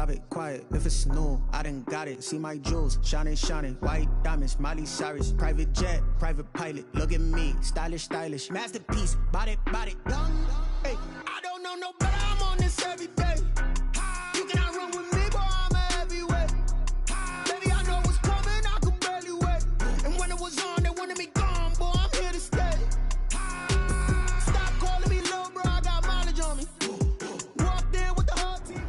Private, quiet, if it's new, I done got it. See my jewels, shining, shining. White diamonds, Miley Cyrus. Private jet, private pilot. Look at me, stylish, stylish. Masterpiece, body, young. Hey, I don't know no better, I'm on this every day. You cannot run with me, boy, I'm a heavyweight. Baby, I know what's coming, I can barely wait. And when it was on, they wanted me gone, boy, I'm here to stay. Stop calling me little bro, I got mileage on me. Walked in with the whole team.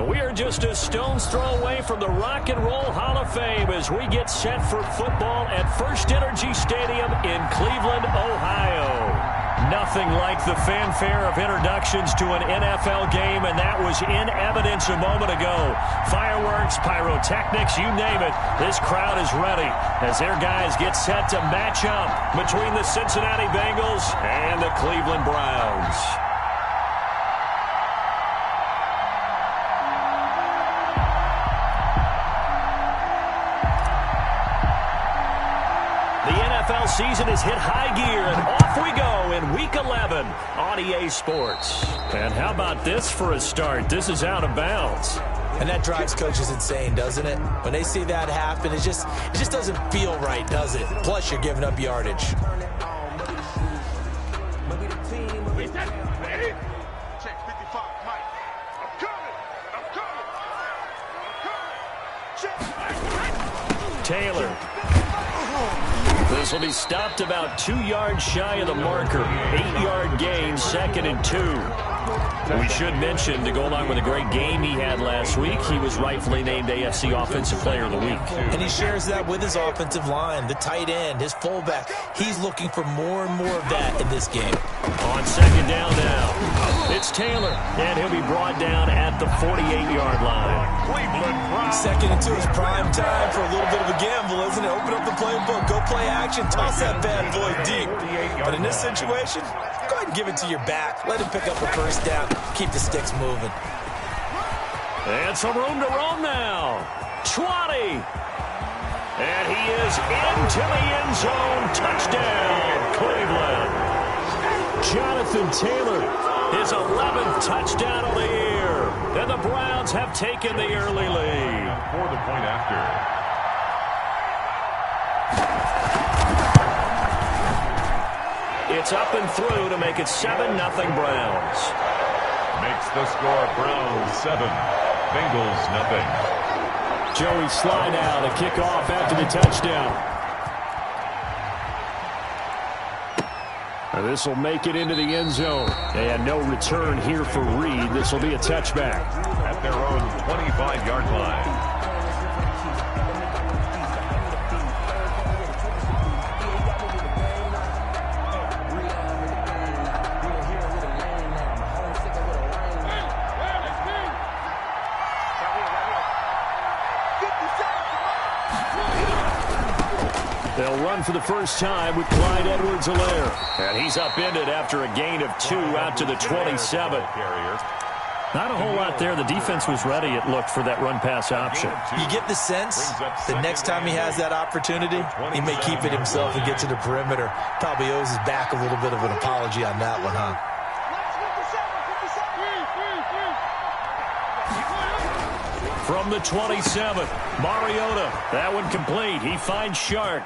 We are just a stone's throw away from the Rock and Roll Hall of Fame as we get set for football at First Energy Stadium in Cleveland, Ohio. Nothing like the fanfare of introductions to an NFL game, and that was in evidence a moment ago. Fireworks, pyrotechnics, you name it. This crowd is ready as their guys get set to match up between the Cincinnati Bengals and the Cleveland Browns. The NFL season has hit high gear, and off we go in Week 11 on EA Sports. And how about this for a start? This is out of bounds. And that drives coaches insane, doesn't it? When they see that happen, it just doesn't feel right, does it? Plus, you're giving up yardage. Taylor. This will be stopped about 2 yards shy of the marker. 8-yard gain, 2nd and 2. We should mention, to go along with a great game he had last week, he was rightfully named AFC Offensive Player of the Week. And he shares that with his offensive line, the tight end, his fullback. He's looking for more and more of that in this game. On 2nd down now, it's Taylor, and he'll be brought down at the 48-yard line. 2nd and 2 is prime time for a little bit of a gamble, isn't it? Open up the playbook, go play action, toss that bad boy deep. But in this situation, go ahead and give it to your back. Let him pick up a first down. Keep the sticks moving. And some room to roam now. 20. And he is into the end zone. Touchdown, Cleveland. Jonathan Taylor, his 11th touchdown of the year. And the Browns have taken the early lead. For the point after. It's up and through to make it 7-0 Browns. Makes the score Browns 7, Bengals nothing. Joey Sly now to kick off after the touchdown. And this will make it into the end zone. And no return here for Reed. This will be a touchback. At their own 25-yard line. They'll run for the first time with Clyde Edwards-Helaire. And he's upended after a gain of 2 out to the 27. Not a whole lot there. The defense was ready, it looked, for that run-pass option. You get the sense that next time he has that opportunity, he may keep it himself and get to the perimeter. Probably owes his back a little bit of an apology on that one, huh? From the 27, Mariota. That one complete. He finds Shark.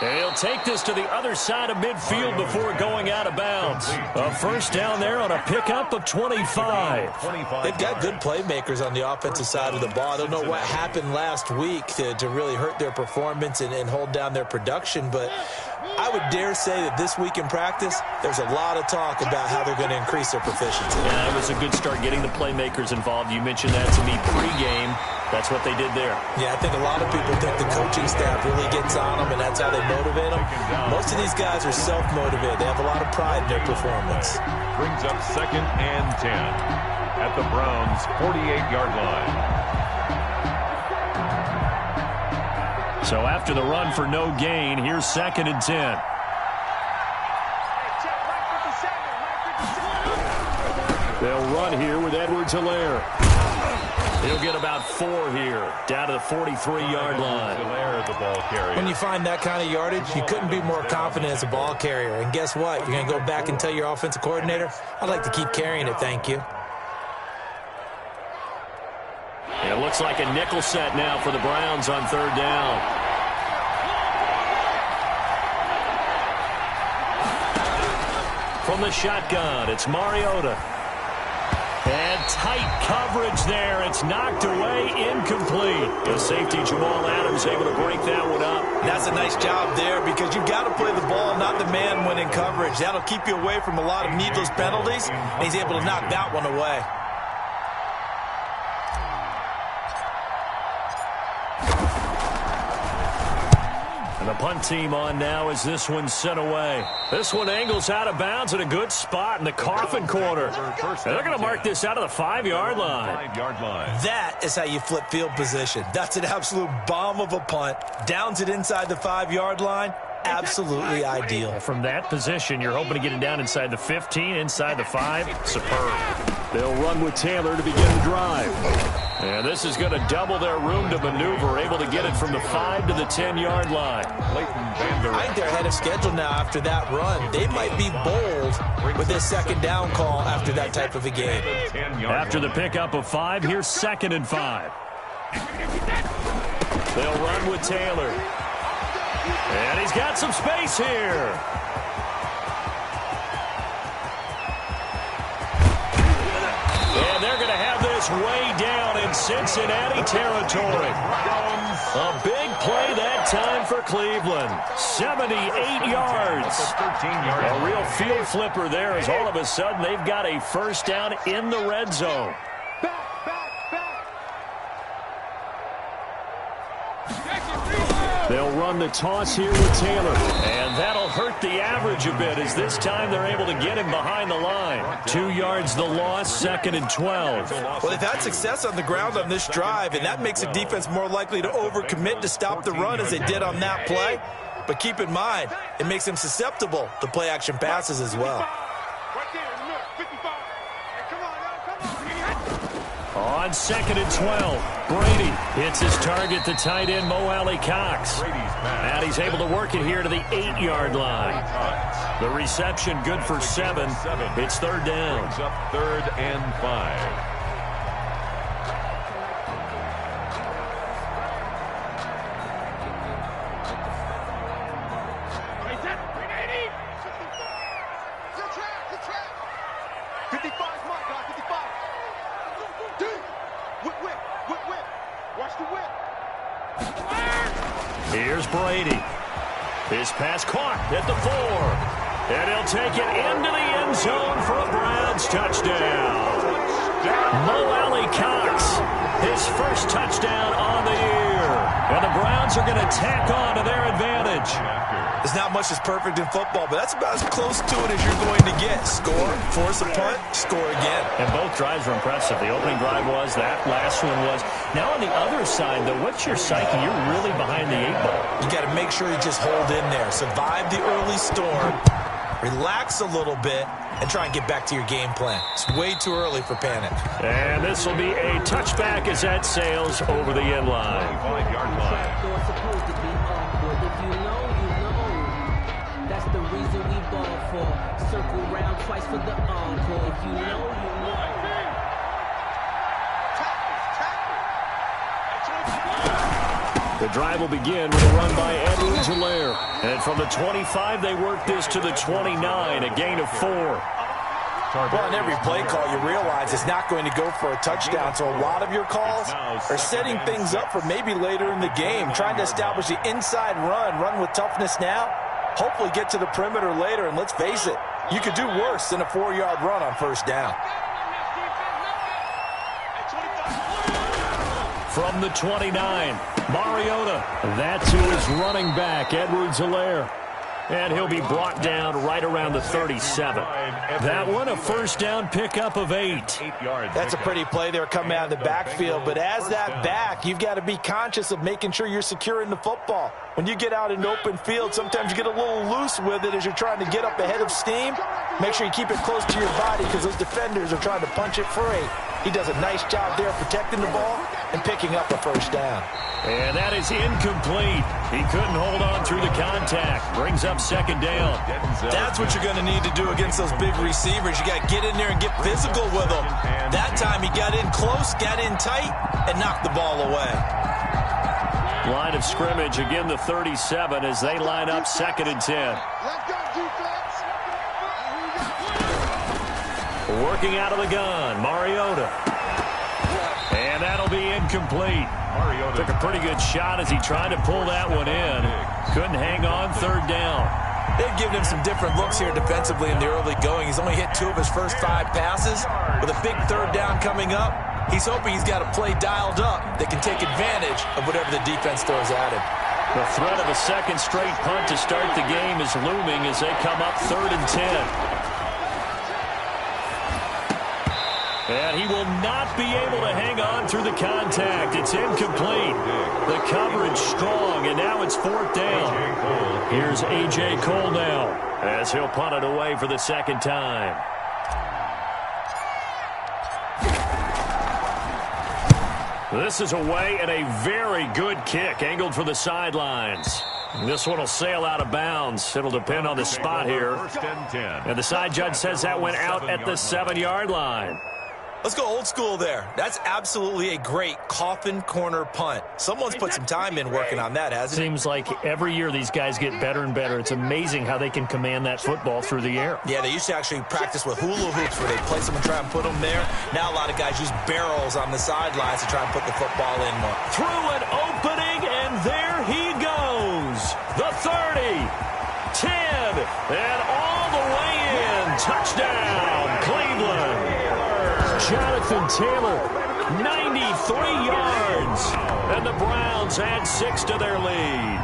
And he'll take this to the other side of midfield before going out of bounds. A first down there on a pickup of 25. They've got good playmakers on the offensive side of the ball. I don't know what happened last week to really hurt their performance and hold down their production, but I would dare say that this week in practice, there's a lot of talk about how they're going to increase their proficiency. Yeah, it was a good start getting the playmakers involved. You mentioned that to me pregame. That's what they did there. Yeah, I think a lot of people think the coaching staff really gets on them, and that's how they motivate them. Most of these guys are self-motivated. They have a lot of pride in their performance. Brings up 2nd and 10 at the Browns' 48-yard line. So after the run for no gain, here's 2nd and 10. They'll run here with Edwards-Helaire. He'll get about 4 here, down to the 43-yard line. The ball carrier. When you find that kind of yardage, you couldn't be more confident as a ball carrier. And guess what? You're going to go back and tell your offensive coordinator, I'd like to keep carrying it, thank you. looks like a nickel set now for the Browns on third down. From the shotgun, it's Mariota. And tight coverage there. It's knocked away, incomplete. The safety, Jamal Adams, able to break that one up. That's a nice job there because you've got to play the ball, not the man when in coverage. That'll keep you away from a lot of needless penalties, and he's able to knock that one away. And the punt team on now as this one's sent away. This one angles out of bounds at a good spot in the coffin corner. And they're going to mark this out of the 5-yard line. That is how you flip field position. That's an absolute bomb of a punt. Downs it inside the 5-yard line. Absolutely ideal. From that position, you're hoping to get it down inside the 15, inside the 5. Superb. They'll run with Taylor to begin the drive. And this is going to double their room to maneuver, able to get it from the 5 to the 10-yard line. I think they're ahead of schedule now after that run. They might be bold with this second down call after that type of a game. After the pickup of 5, here's 2nd and 5. They'll run with Taylor. And he's got some space here. And they're going to have this way down in Cincinnati territory. A big play that time for Cleveland. 78 yards. A real field flipper there as all of a sudden they've got a first down in the red zone. They'll run the toss here with Taylor. And that'll hurt the average a bit as this time they're able to get him behind the line. 2 yards the loss, 2nd and 12. Well, they've had success on the ground on this drive, and that makes the defense more likely to overcommit to stop the run as they did on that play. But keep in mind, it makes them susceptible to play-action passes as well. On 2nd and 12, Brady hits his target, the tight end, Mo Alley-Cox. And he's able to work it here to the 8-yard line. The reception good for 7. It's third down. Up 3rd and 5. Here's Brady. His pass caught at the 4. And he'll take it into the end zone for a Browns touchdown. Mo Alley-Cox, his first touchdown on the year. And the Browns are going to tack on to their advantage. There's not much that's perfect in football, but that's about as close to it as you're going to get. Score, force a punt, score again. And both drives were impressive. The opening drive was, that last one was. Now on the other side, though, what's your psyche? You're really behind the 8 ball. You got to make sure you just hold in there. Survive the early storm, relax a little bit, and try and get back to your game plan. It's way too early for panic. And this will be a touchback as that sails over the end line. 5-yard line. That's the reason we ball for. Circle round twice for the encore. If you know, you know. The drive will begin with a run by Edwards-Helaire. And from the 25, they work this to the 29, a gain of 4. Well, in every play call, you realize it's not going to go for a touchdown, so a lot of your calls are setting things up for maybe later in the game, trying to establish the inside run with toughness now, hopefully get to the perimeter later, and let's face it, you could do worse than a 4-yard run on first down. From the 29, Mariota. That's who is running back, Edwards-Helaire. And he'll be brought down right around the 37. That one, a first down pickup of 8. That's a pretty play there coming out of the backfield. But as that back, you've got to be conscious of making sure you're securing the football. When you get out in open field, sometimes you get a little loose with it as you're trying to get up ahead of steam. Make sure you keep it close to your body because those defenders are trying to punch it free. He does a nice job there protecting the ball and picking up a first down. And that is incomplete. He couldn't hold on through the contact. Brings up second down. That's what you're going to need to do against those big receivers. You got to get in there and get physical with them. That time he got in close, got in tight, and knocked the ball away. Line of scrimmage, again the 37 as they line up second and 10. Working out of the gun, Mariota. And that'll be incomplete. Took a pretty good shot as he tried to pull that one in. Couldn't hang on, third down. They've given him some different looks here defensively in the early going. He's only hit 2 of his first 5 passes. With a big third down coming up, he's hoping he's got a play dialed up that can take advantage of whatever the defense throws at him. The threat of a second straight punt to start the game is looming as they come up third and 10. And he will not be able to hang on through the contact. It's incomplete. The coverage strong, and now it's fourth down. Here's A.J. Cole now as he'll punt it away for the second time. This is away and a very good kick angled for the sidelines. This one will sail out of bounds. It'll depend on the spot here. And the side judge says that went out at the 7-yard line. Let's go old school there. That's absolutely a great coffin corner punt. Someone's put some time in working on that, hasn't it? Seems like every year these guys get better and better. It's amazing how they can command that football through the air. Yeah, they used to actually practice with hula hoops where they place them and try and put them there. Now a lot of guys use barrels on the sidelines to try and put the football in more. Through an opening, and there he goes. The 30, 10, and all the way in. Touchdown, Cleveland. Jonathan Taylor, 93 yards. And the Browns add 6 to their lead.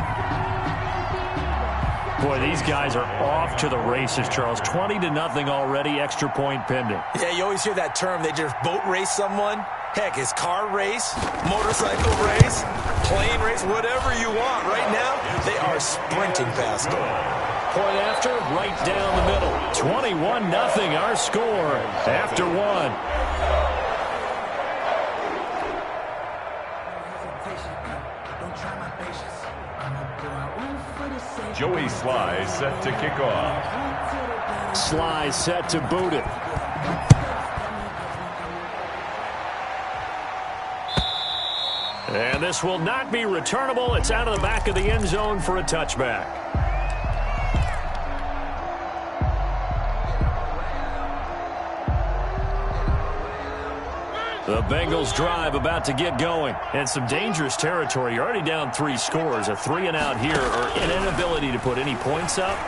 Boy, these guys are off to the races, Charles. 20-0 already, extra point pending. Yeah, you always hear that term. They just boat race someone. Heck, it's car race, motorcycle race, plane race, whatever you want. Right now, they are sprinting past them. Point after, right down the middle. 21-0 our score after 1. Joey Sly set to kick off. Sly set to boot it. And this will not be returnable. It's out of the back of the end zone for a touchback. The Bengals drive about to get going. And some dangerous territory. You're already down 3 scores. A 3-and-out here, or an inability to put any points up.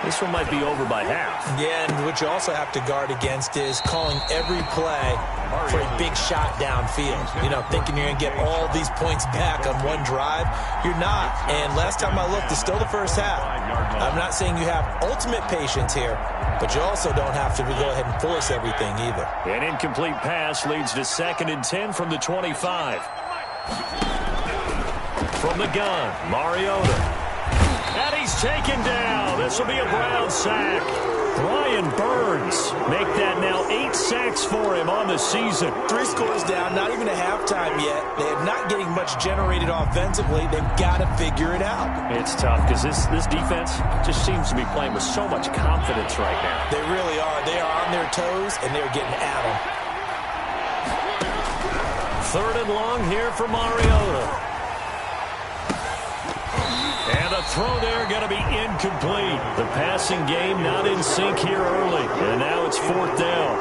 This one might be over by half. Yeah, and what you also have to guard against is calling every play for a big shot downfield. You know, thinking you're going to get all these points back on one drive. You're not. And last time I looked, it's still the first half. I'm not saying you have ultimate patience here, but you also don't have to go ahead and force everything either. An incomplete pass leads to 2nd and 10 from the 25. From the gun, Mariota. And he's taken down. This will be a Brown sack. Brian Burns make that now 8 sacks for him on the season. 3 scores down, not even a halftime yet. They're not getting much generated offensively. They've got to figure it out. It's tough because this defense just seems to be playing with so much confidence right now. They really are. They are on their toes, and they're getting at them. 3rd and long here for Mariota. And the throw there going to be incomplete. The passing game not in sync here early. And now it's 4th down.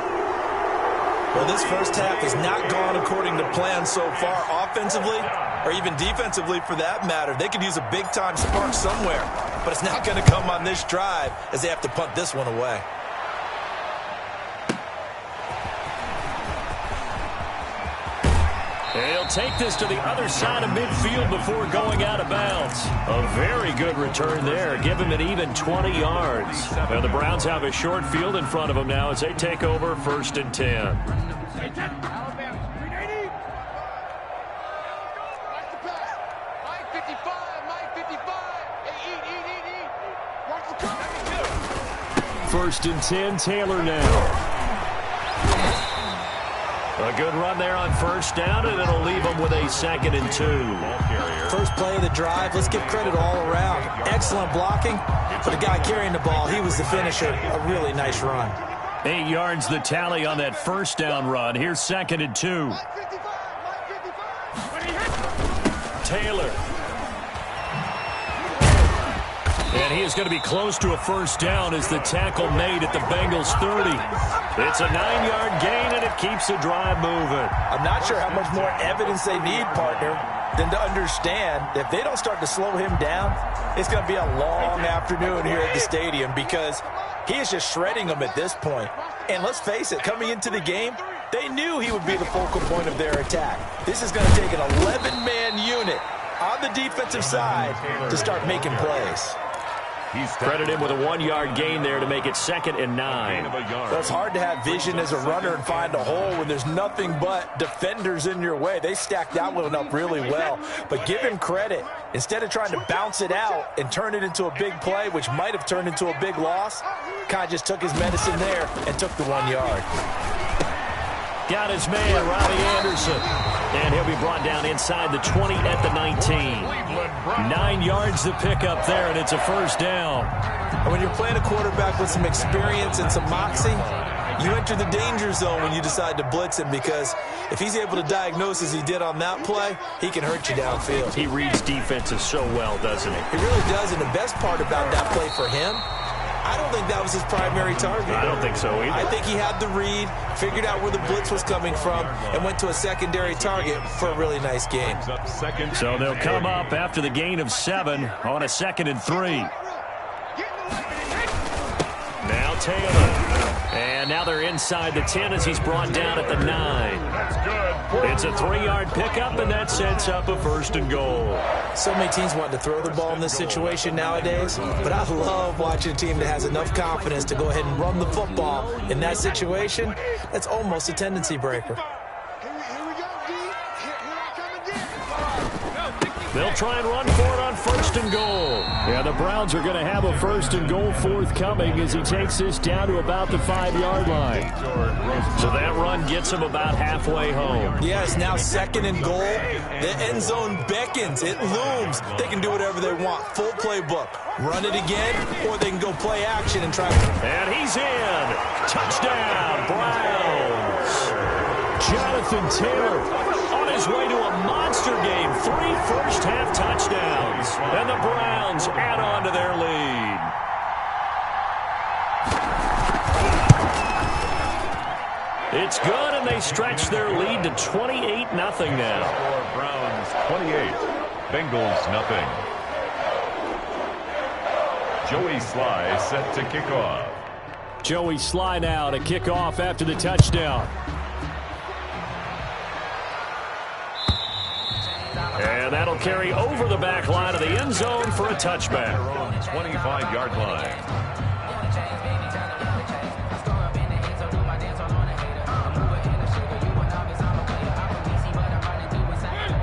Well, this first half has not gone according to plan so far offensively or even defensively for that matter. They could use a big-time spark somewhere, but it's not going to come on this drive as they have to punt this one away. He'll take this to the other side of midfield before going out of bounds. A very good return there. Give him an even 20 yards. Now the Browns have a short field in front of them now as they take over 1st and 10. First and 10, Taylor now. A good run there on first down, and it'll leave them with a 2nd and 2. First play of the drive, let's give credit all around. Excellent blocking for the guy carrying the ball. He was the finisher. A really nice run. 8 yards the tally on that first down run. Here's 2nd and 2. Taylor. And he is going to be close to a first down as the tackle made at the Bengals 30. It's a 9-yard gain, and it keeps the drive moving. I'm not sure how much more evidence they need, partner, than to understand that if they don't start to slow him down, it's going to be a long afternoon here at the stadium because he is just shredding them at this point. And let's face it, coming into the game, they knew he would be the focal point of their attack. This is going to take an 11-man unit on the defensive side to start making plays. He's credited him with a 1-yard gain there to make it 2nd and 9. Well, it's hard to have vision as a runner and find a hole when there's nothing but defenders in your way. They stacked that one up really well. But give him credit. Instead of trying to bounce it out and turn it into a big play, which might have turned into a big loss, Kai just took his medicine there and took the 1 yard. Got his man, Robbie Anderson. And he'll be brought down inside the 20 at the 19. 9 yards to pick up there, and it's a first down. And when you're playing a quarterback with some experience and some moxie, you enter the danger zone when you decide to blitz him because if he's able to diagnose as he did on that play, he can hurt you downfield. He reads defenses so well, doesn't he? He really does, and the best part about that play for him, I don't think that was his primary target. I don't think so either. I think he had the read, figured out where the blitz was coming from, and went to a secondary target for a really nice game. So they'll come up after the gain of 7 on a 2nd and 3. Now Taylor. And now they're inside the 10 as he's brought down at the 9. That's good. It's a 3-yard pickup, and that sets up a 1st and goal. So many teams want to throw the ball in this situation nowadays, but I love watching a team that has enough confidence to go ahead and run the football in that situation. That's almost a tendency breaker. They'll try and run for it on 1st and goal. Yeah, the Browns are going to have a 1st and goal forthcoming as he takes this down to about the 5-yard line. So that run gets him about halfway home. Yeah, it's now 2nd and goal. The end zone beckons. It looms. They can do whatever they want. Full playbook. Run it again, or they can go play action and try. And he's in. Touchdown, Browns. Jonathan Taylor on his way to a monster game. 3 first-half touchdowns. And the Browns add on to their lead. It's good, and they stretch their lead to 28-0 now. Browns 28, Bengals nothing. Joey Sly set to kick off. Joey Sly now to kick off after the touchdown. And that'll carry over the back line of the end zone for a touchback. 25-yard line.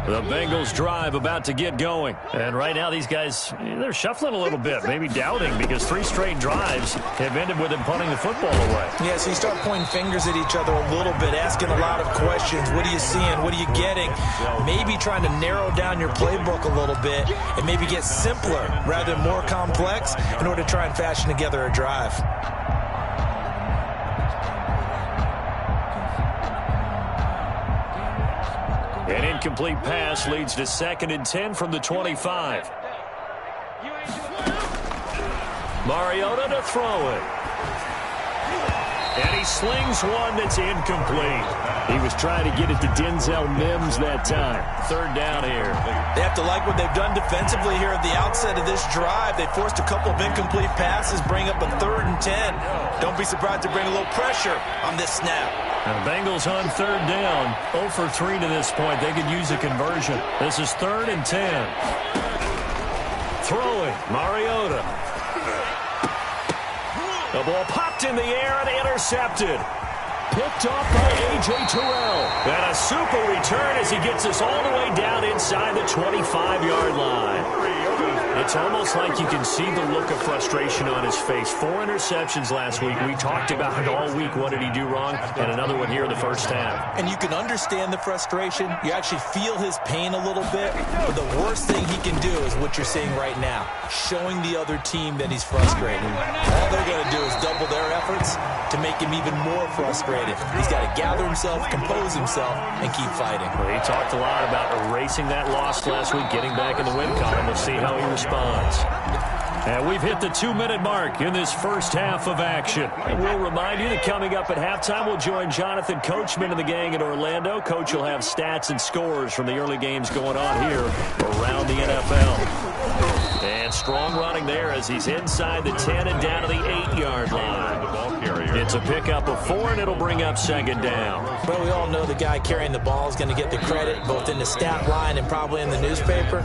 The Bengals drive about to get going. And right now these guys, they're shuffling a little bit, maybe doubting, because 3 straight drives have ended with them punting the football away. Yeah, so you start pointing fingers at each other a little bit, asking a lot of questions. What are you seeing? What are you getting? Maybe trying to narrow down your playbook a little bit and maybe get simpler rather than more complex in order to try and fashion together a drive. An incomplete pass leads to 2nd and 10 from the 25. Mariota to throw it. And he slings one that's incomplete. He was trying to get it to Denzel Mims that time. 3rd down here. They have to like what they've done defensively here at the outset of this drive. They forced a couple of incomplete passes, bring up a 3rd and 10. Don't be surprised to bring a little pressure on this snap. The Bengals on 3rd down. 0 for 3 to this point. They could use a conversion. This is 3rd and 10. Throwing, Mariota. The ball popped in the air and intercepted. Picked off by A.J. Terrell. And a super return as he gets us all the way down inside the 25-yard line. It's almost like you can see the look of frustration on his face. 4 interceptions last week. We talked about it all week. What did he do wrong? And another one here in the first half. And you can understand the frustration. You actually feel his pain a little bit. But the worst thing he can do is what you're seeing right now, showing the other team that he's frustrated. All they're going to do is double their efforts to make him even more frustrated. He's got to gather himself, compose himself, and keep fighting. Well, he talked a lot about erasing that loss last week, getting back in the win column. We'll see how he responds. And we've hit the 2-minute mark in this first half of action. And we'll remind you that coming up at halftime, we'll join Jonathan Coachman and the gang in Orlando. Coach will have stats and scores from the early games going on here around the NFL. And strong running there as he's inside the 10 and down to the 8-yard line. It's a pickup of 4, and it'll bring up second down. Well, we all know the guy carrying the ball is going to get the credit, both in the stat line and probably in the newspaper.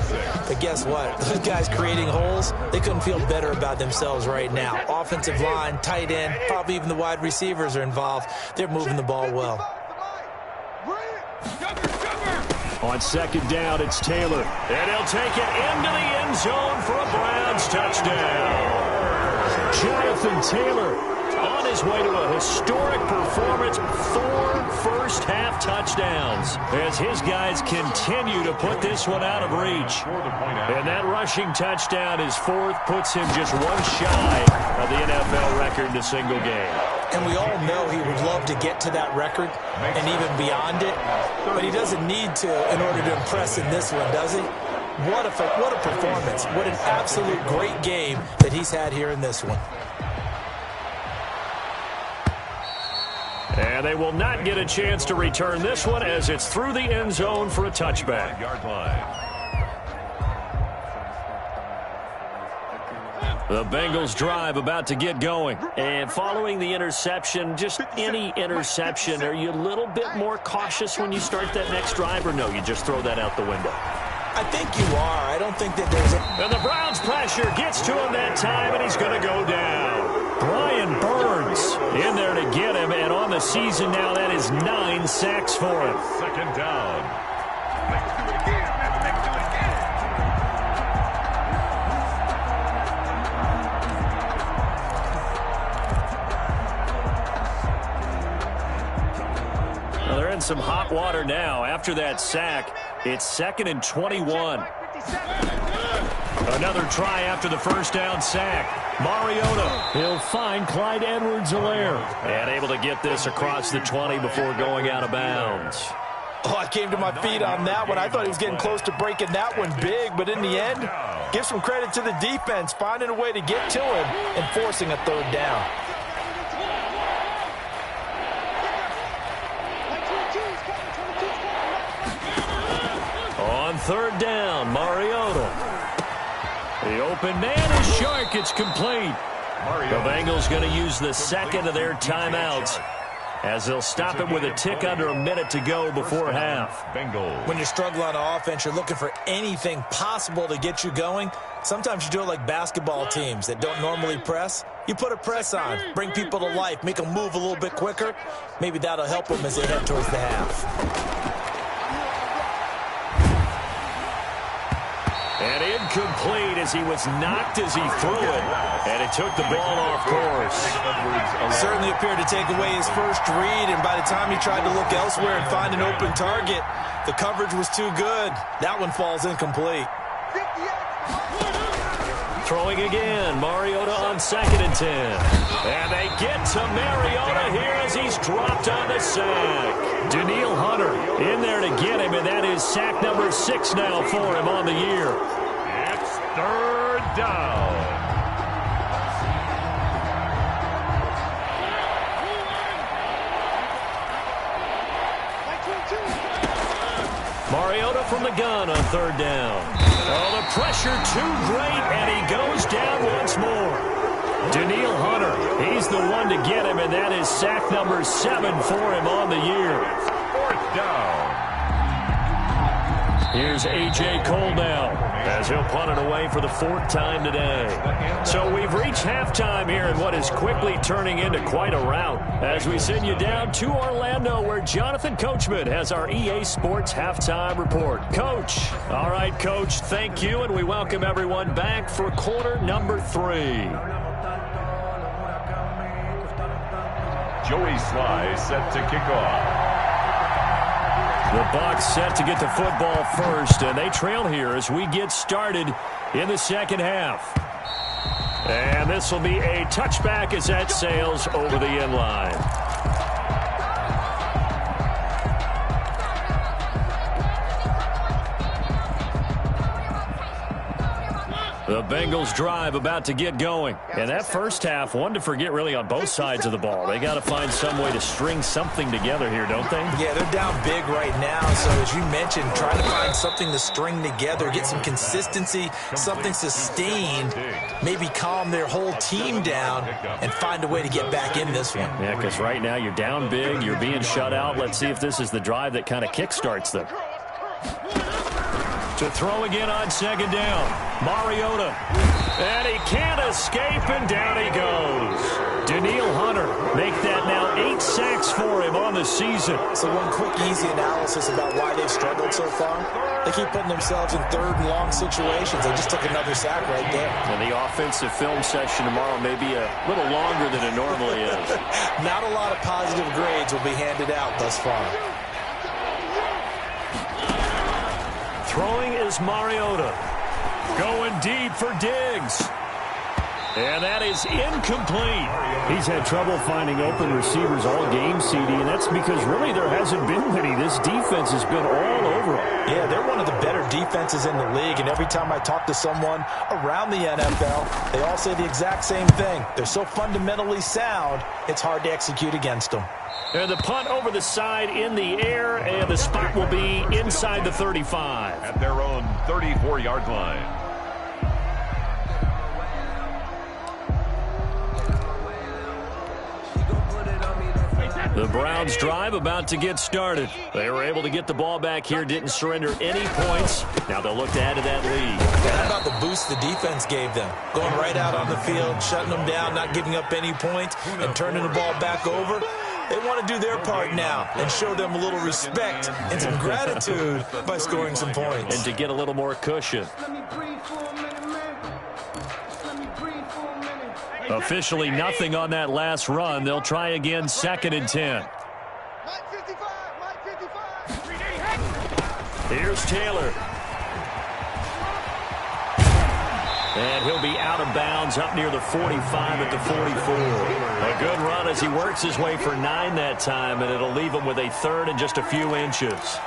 But guess what? Those guys creating holes, they couldn't feel better about themselves right now. Offensive line, tight end, probably even the wide receivers are involved. They're moving the ball well. On second down, it's Taylor. And he'll take it into the end zone for a Browns touchdown. Jonathan Taylor on his way to a historic performance, 4 first-half touchdowns as his guys continue to put this one out of reach. And that rushing touchdown, his 4th, puts him just 1 shy of the NFL record in a single game. And we all know he would love to get to that record and even beyond it, but he doesn't need to in order to impress in this one, does he? What a performance. What an absolute great game that he's had here in this one. And they will not get a chance to return this one as it's through the end zone for a touchback. The Bengals drive about to get going. And following the interception, just any interception, are you a little bit more cautious when you start that next drive, or no, you just throw that out the window? I think you are. I don't think that there's a... And the Browns pressure gets to him that time, and he's going to go down. Brian Burns in there to get him, and on the season now, that is 9 sacks for him. Second down. Let's do it again. Let's do it again. Well, they're in some hot water now. After that sack, it's 2nd and 21. Another try after the first down sack. Mariota, he'll find Clyde Edwards-Helaire. And able to get this across the 20 before going out of bounds. Oh, I came to my feet on that one. I thought he was getting close to breaking that one big, but in the end, give some credit to the defense, finding a way to get to him and forcing a 3rd down. On 3rd down, Mariota. The open man is Shark. It's complete. The Bengals going to use the 2nd of their timeouts as they'll stop it with a tick under a minute to go before half. When you struggle on offense, you're looking for anything possible to get you going. Sometimes you do it like basketball teams that don't normally press. You put a press on, bring people to life, make them move a little bit quicker. Maybe that'll help them as they head towards the half. And incomplete as he was knocked as he threw it. And it took the ball off course. Certainly appeared to take away his first read, and by the time he tried to look elsewhere and find an open target, the coverage was too good. That one falls incomplete. Throwing again, Mariota on 2nd and 10. And they get to Mariota here as he's dropped on the sack. Daniil Hunter in there to get him, and that is sack number 6 now for him on the year. It's 3rd down. Mariota from the gun on 3rd down. Oh, the pressure too great, and he goes down once more. Daniil Hunter, he's the one to get him, and that is sack number 7 for him on the year. 4th down. Here's A.J. Cole now as he'll punt it away for the 4th time today. So we've reached halftime here in what is quickly turning into quite a rout as we send you down to Orlando where Jonathan Coachman has our EA Sports halftime report. Coach. All right, Coach, thank you, and we welcome everyone back for quarter number 3. Joey Sly set to kick off. The Bucs set to get the football first, and they trail here as we get started in the second half. And this will be a touchback as that sails over the end line. The Bengals drive about to get going. And that first half, one to forget really on both sides of the ball. They got to find some way to string something together here, don't they? Yeah, they're down big right now. So as you mentioned, trying to find something to string together, get some consistency, something sustained, maybe calm their whole team down and find a way to get back in this one. Yeah, because right now you're down big, you're being shut out. Let's see if this is the drive that kind of kickstarts them. To throw again on second down. Mariota. And he can't escape, and down he goes. Danielle Hunter make that now 8 sacks for him on the season. So one quick, easy analysis about why they've struggled so far. They keep putting themselves in third and long situations. They just took another sack right there. And the offensive film session tomorrow may be a little longer than it normally is. Not a lot of positive grades will be handed out thus far. Throwing is Mariota. Going deep for Diggs. And that is incomplete. He's had trouble finding open receivers all game, CD, and that's because really there hasn't been many. This defense has been all over them. Yeah, they're one of the better defenses in the league, and every time I talk to someone around the NFL, they all say the exact same thing. They're so fundamentally sound, it's hard to execute against them. And the punt over the side in the air, and the spot will be inside the 35. At their own 34-yard line. The Browns drive about to get started. They were able to get the ball back here, didn't surrender any points. Now they'll look to add to that lead. How about the boost the defense gave them? Going right out on the field, shutting them down, not giving up any points, and turning the ball back over. They want to do their part now and show them a little respect and some gratitude by scoring some points. And to get a little more cushion. Officially nothing on that last run. They'll try again, 2nd and 10. Here's Taylor. And he'll be out of bounds up near the 45 at the 44. A good run as he works his way for 9 that time, and it'll leave him with a 3rd and just a few inches.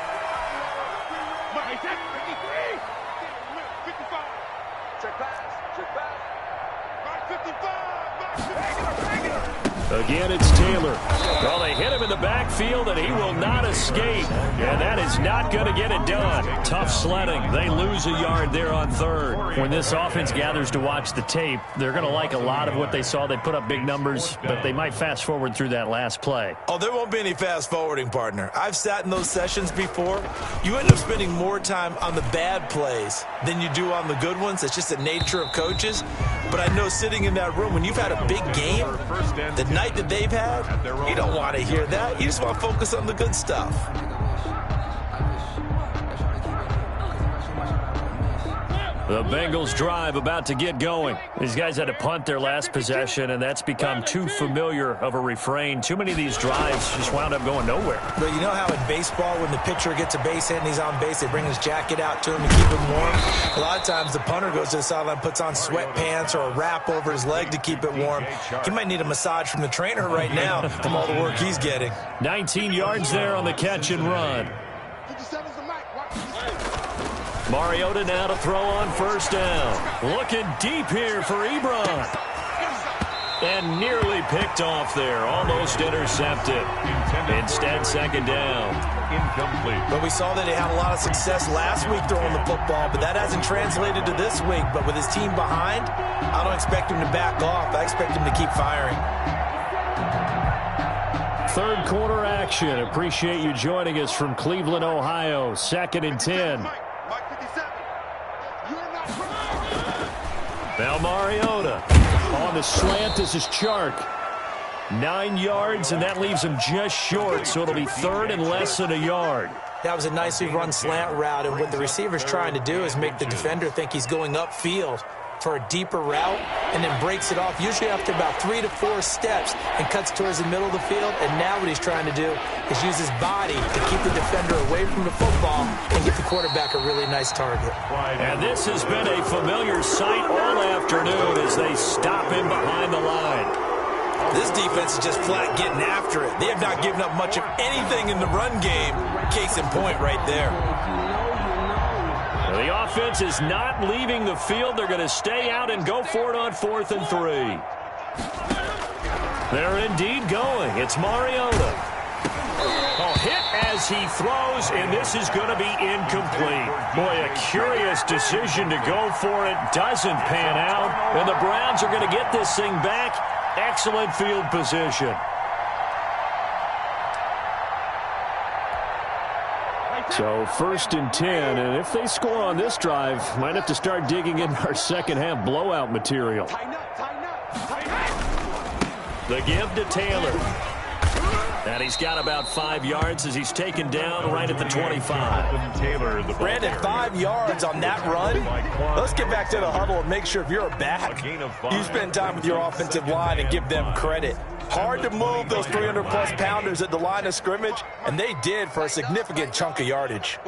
Again, it's Taylor. Well, they hit him in the backfield, and he will not escape. And that is not going to get it done. Tough sledding. They lose a yard there on 3rd. When this offense gathers to watch the tape, they're going to like a lot of what they saw. They put up big numbers, but they might fast forward through that last play. Oh, there won't be any fast forwarding, partner. I've sat in those sessions before. You end up spending more time on the bad plays than you do on the good ones. It's just the nature of coaches. But I know sitting in that room, when you've had a big game, the night that they've had, you don't want to hear that. You just want to focus on the good stuff. The Bengals drive about to get going. These guys had to punt their last possession, and that's become too familiar of a refrain. Too many of these drives just wound up going nowhere. But you know how in baseball, when the pitcher gets a base hit and he's on base, they bring his jacket out to him to keep him warm? A lot of times the punter goes to the sideline, puts on sweatpants or a wrap over his leg to keep it warm. He might need a massage from the trainer right now from all the work he's getting. 19 yards there on the catch and run. Mariota now to throw on 1st down. Looking deep here for Ebron. And nearly picked off there. Almost intercepted. Instead, 2nd down. Incomplete. But we saw that he had a lot of success last week throwing the football, but that hasn't translated to this week. But with his team behind, I don't expect him to back off. I expect him to keep firing. 3rd quarter action. Appreciate you joining us from Cleveland, Ohio. 2nd and 10. Now Mariota on the slant. This is Chark. 9 yards, and that leaves him just short, so it'll be third and less than a yard. That was a nicely run slant route, and what the receiver's trying to do is make the defender think he's going upfield for a deeper route, and then breaks it off, usually after about 3 to 4 steps, and cuts towards the middle of the field. And now what he's trying to do is use his body to keep the defender away from the football and get the quarterback a really nice target. And this has been a familiar sight all afternoon as they stop him behind the line. This defense is just flat getting after it. They have not given up much of anything in the run game. Case in point right there. The offense is not leaving the field. They're going to stay out and go for it on 4th and 3. They're indeed going. It's Mariota. Hit as he throws, and this is going to be incomplete. Boy, a curious decision to go for it. Doesn't pan out, and the Browns are going to get this thing back. Excellent field position. So 1st and 10, and if they score on this drive, might have to start digging in our second half blowout material. The give to Taylor. And he's got about 5 yards as he's taken down right at the 25. Brandon, 5 yards on that run. Let's get back to the huddle and make sure if you're a back, you spend time with your offensive line and give them credit. Hard to move those 300-plus pounders at the line of scrimmage, and they did for a significant chunk of yardage.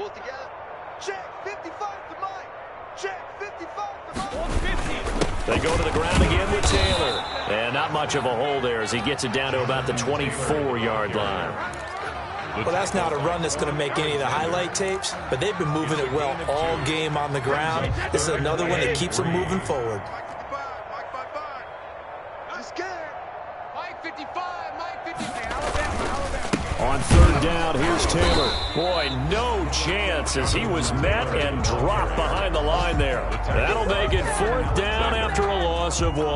They go to the ground again with Taylor. And not much of a hole there as he gets it down to about the 24-yard line. Well, that's not a run that's going to make any of the highlight tapes, but they've been moving it well all game on the ground. This is another one that keeps them moving forward. On 3rd down, here's Taylor. Boy, no chance as he was met and dropped behind the line there. That'll make it 4th down after a loss of 1.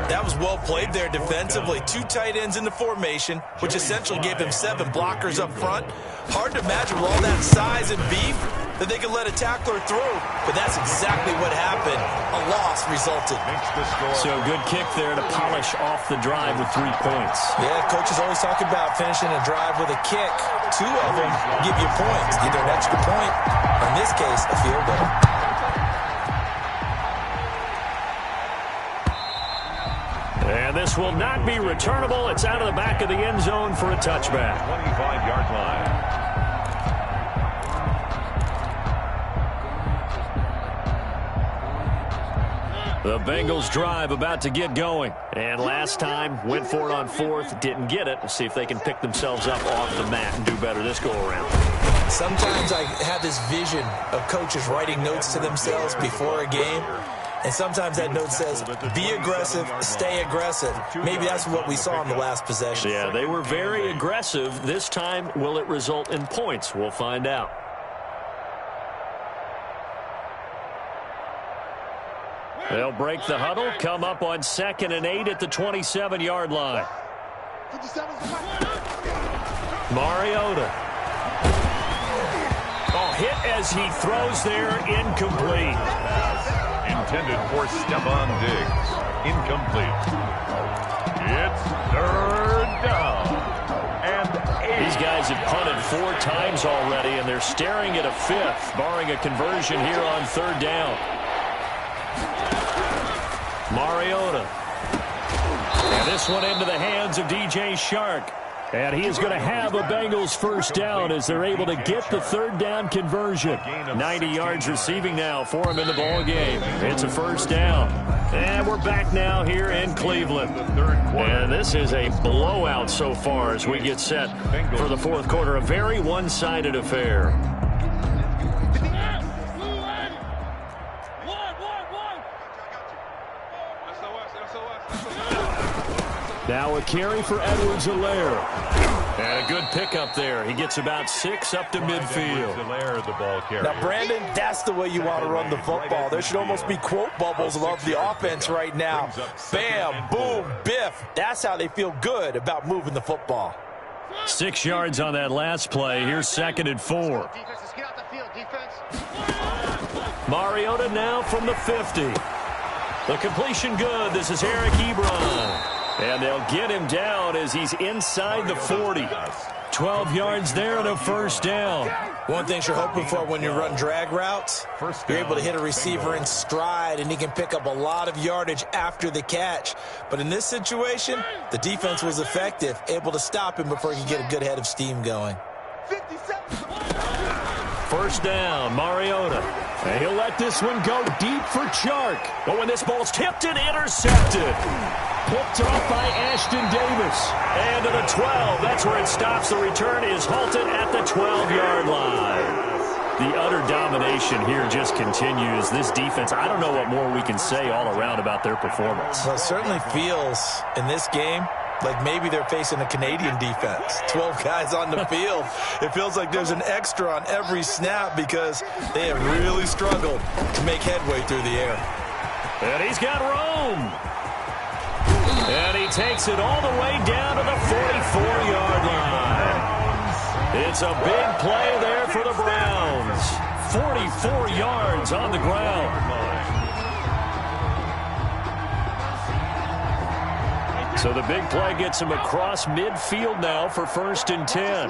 That was well played there defensively. 2 tight ends in the formation, which essentially gave them 7 blockers up front. Hard to imagine with all that size and beef that they could let a tackler through, but that's exactly what happened. A loss resulted. So good kick there to polish off the drive with 3 points. Yeah, coaches always talk about finishing a drive with a kick. 2 of them give you points, either an extra point, or in this case, a field goal. And this will not be returnable. It's out of the back of the end zone for a touchback. 25-yard line. The Bengals drive about to get going. And last time, went for it on 4th, didn't get it. Let's see if they can pick themselves up off the mat and do better this go-around. Sometimes I have this vision of coaches writing notes to themselves before a game. And sometimes that note says, be aggressive, stay aggressive. Maybe that's what we saw in the last possession. Yeah, they were very aggressive. This time, will it result in points? We'll find out. They'll break the huddle, come up on 2nd and 8 at the 27-yard line. Mariota. Hit as he throws there, incomplete. Intended for Stephon Diggs. Incomplete. It's 3rd down. And 8. These guys have punted 4 times already, and they're staring at a 5th, barring a conversion here on 3rd down. Mariota. And this one into the hands of DJ Chark. And he is going to have a Bengals 1st down as they're able to get the 3rd down conversion. 90 yards receiving now for him in the ball game. It's a 1st down. And we're back now here in Cleveland. And this is a blowout so far as we get set for the 4th quarter. A very one-sided affair. Now a carry for Edwards-Helaire. And a good pickup there. He gets about 6 up to midfield. Now, Brandon, that's the way you want to run the football. There should almost be quote bubbles above the offense right now. Bam, boom, biff. That's how they feel good about moving the football. 6 yards on that last play. Here's 2nd and 4. Mariota now from the 50. The completion good. This is Eric Ebron. And they'll get him down as he's inside the 40. 12 yards there and a first down. One thing you're hoping for when you run drag routes, you're able to hit a receiver in stride, and he can pick up a lot of yardage after the catch. But in this situation, the defense was effective, able to stop him before he could get a good head of steam going. First down, Mariota. And he'll let this one go deep for Chark. But when this ball's tipped and intercepted. Picked off by Ashton Davis. And to the 12. That's where it stops. The return is halted at the 12-yard line. The utter domination here just continues. This defense, I don't know what more we can say all around about their performance. Well, it certainly feels in this game like maybe they're facing a Canadian defense. 12 guys on the field. It feels like there's an extra on every snap because they have really struggled to make headway through the air. And he's got room. And he takes it all the way down to the 44-yard line. It's a big play there for the Browns. 44 yards on the ground. So the big play gets him across midfield now for 1st and 10.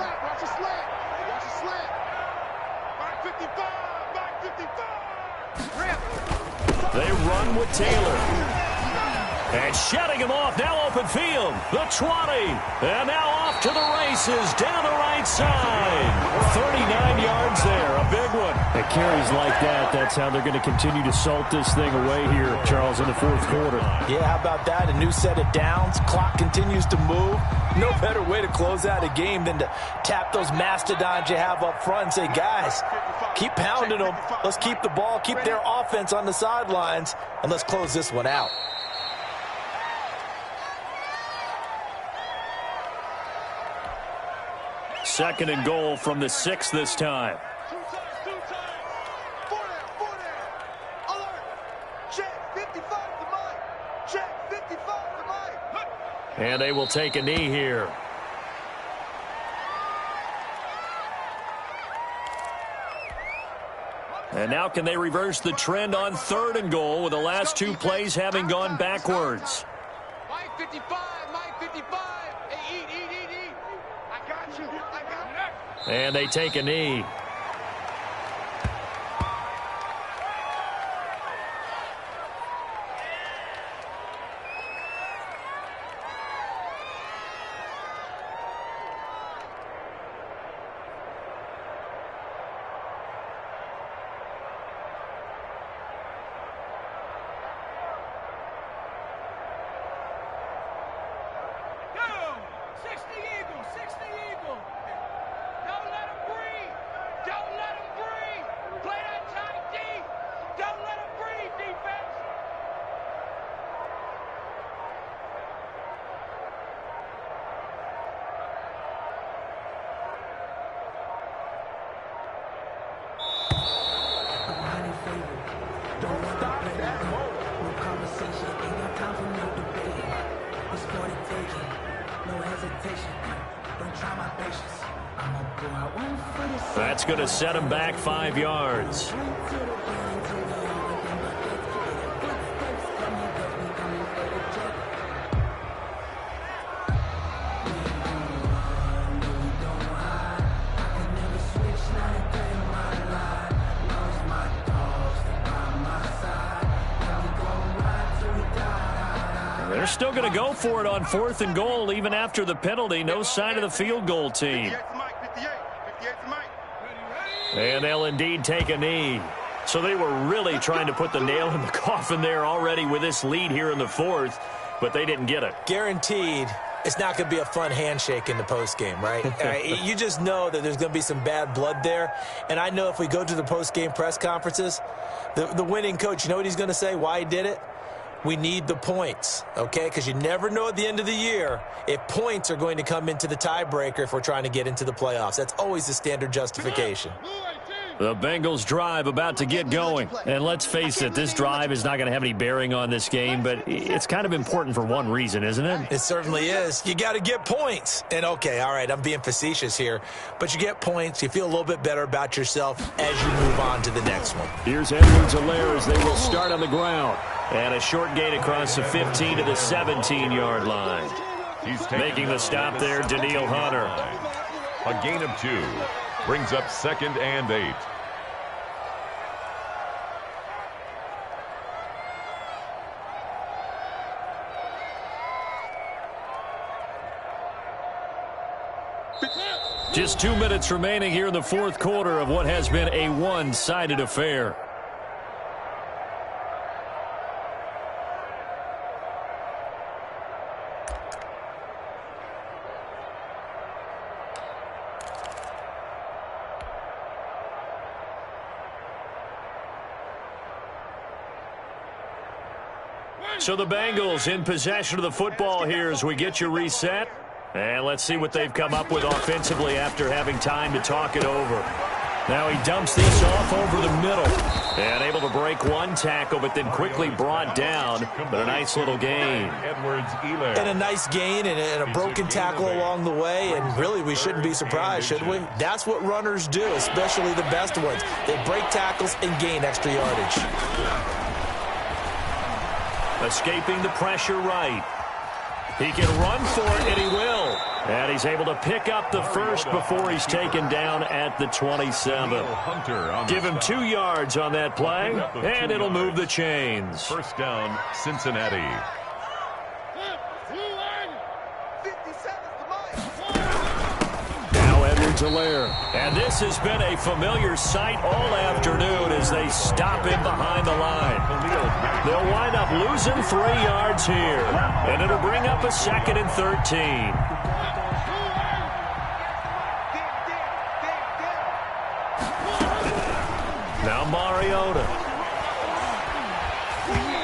They run with Taylor. And shutting him off, now open field. The 20. And now off to the races down the right side. 39 yards there, a big one. At carries like that, that's how they're going to continue to salt this thing away here, Charles, in the 4th quarter. Yeah, how about that? A new set of downs. Clock continues to move. No better way to close out a game than to tap those mastodons you have up front and say, guys, keep pounding them. Let's keep the ball, keep their offense on the sidelines, and let's close this one out. Second and goal from the 6 this time. And they will take a knee here. And now can they reverse the trend on 3rd and goal with the last 2 plays having gone backwards? Mike 55, Mike 55. Hey, eat. I got you. And they take a knee. That's going to set him back 5 yards. They're still going to go for it on 4th and goal even after the penalty. No sign of the field goal team. And they'll indeed take a knee. So they were really trying to put the nail in the coffin there already with this lead here in the 4th, but they didn't get it. Guaranteed it's not going to be a fun handshake in the postgame, right? You just know that there's going to be some bad blood there. And I know if we go to the postgame press conferences, the winning coach, you know what he's going to say, why he did it? We need the points, okay? Because you never know at the end of the year if points are going to come into the tiebreaker if we're trying to get into the playoffs. That's always the standard justification. The Bengals drive about to get going. And let's face it, this drive is not going to have any bearing on this game, but it's kind of important for one reason, isn't it? It certainly is. You got to get points. And, okay, all right, I'm being facetious here, but you get points. You feel a little bit better about yourself as you move on to the next one. Here's Edwards-Helaire as they will start on the ground. And a short gain across the 15 to the 17-yard line. Making the stop there, Daniil Hunter. A gain of 2. Brings up 2nd and 8. Just 2 minutes remaining here in the fourth quarter of what has been a one-sided affair. So the Bengals in possession of the football here as we get you reset. And let's see what they've come up with offensively after having time to talk it over. Now he dumps this off over the middle. And able to break one tackle, but then quickly brought down. But a nice little gain. And a nice gain and a broken tackle along the way. And really, we shouldn't be surprised, should we? That's what runners do, especially the best ones. They break tackles and gain extra yardage. Escaping the pressure right. He can run for it, and he will. And he's able to pick up the first before he's taken down at the 27. Give him 2 yards on that play, and it'll move the chains. First down, Cincinnati. Now Edwards-Helaire. And this has been a familiar sight all afternoon as they stop him behind the line. They'll wind up losing 3 yards here. And it'll bring up a 2nd and 13. Now Mariota.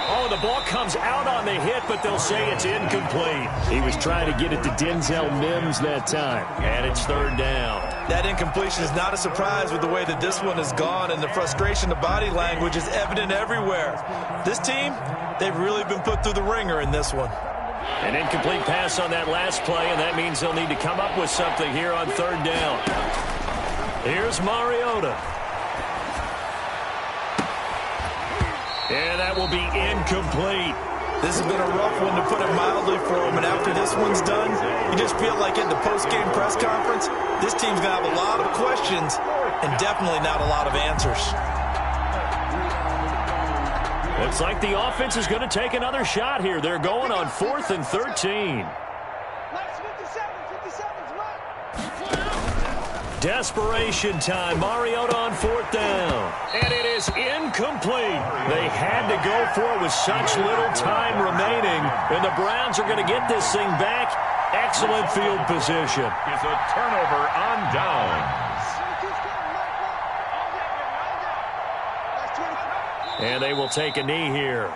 Oh, the ball comes out on the hit, but they'll say it's incomplete. He was trying to get it to Denzel Mims that time. And it's 3rd down. That incompletion is not a surprise with the way that this one has gone, and the frustration, the body language is evident everywhere. This team, they've really been put through the ringer in this one. An incomplete pass on that last play, and that means they'll need to come up with something here on 3rd down. Here's Mariota. And that will be incomplete. This has been a rough one, to put it mildly, for him. And after this one's done, you just feel like in the post-game press conference, this team's going to have a lot of questions and definitely not a lot of answers. Looks like the offense is going to take another shot here. They're going on 4th and 13. Desperation time. Mariota on 4th down. And it is incomplete. They had to go for it with such little time remaining. And the Browns are going to get this thing back. Excellent field position. Is a turnover on downs. And they will take a knee here.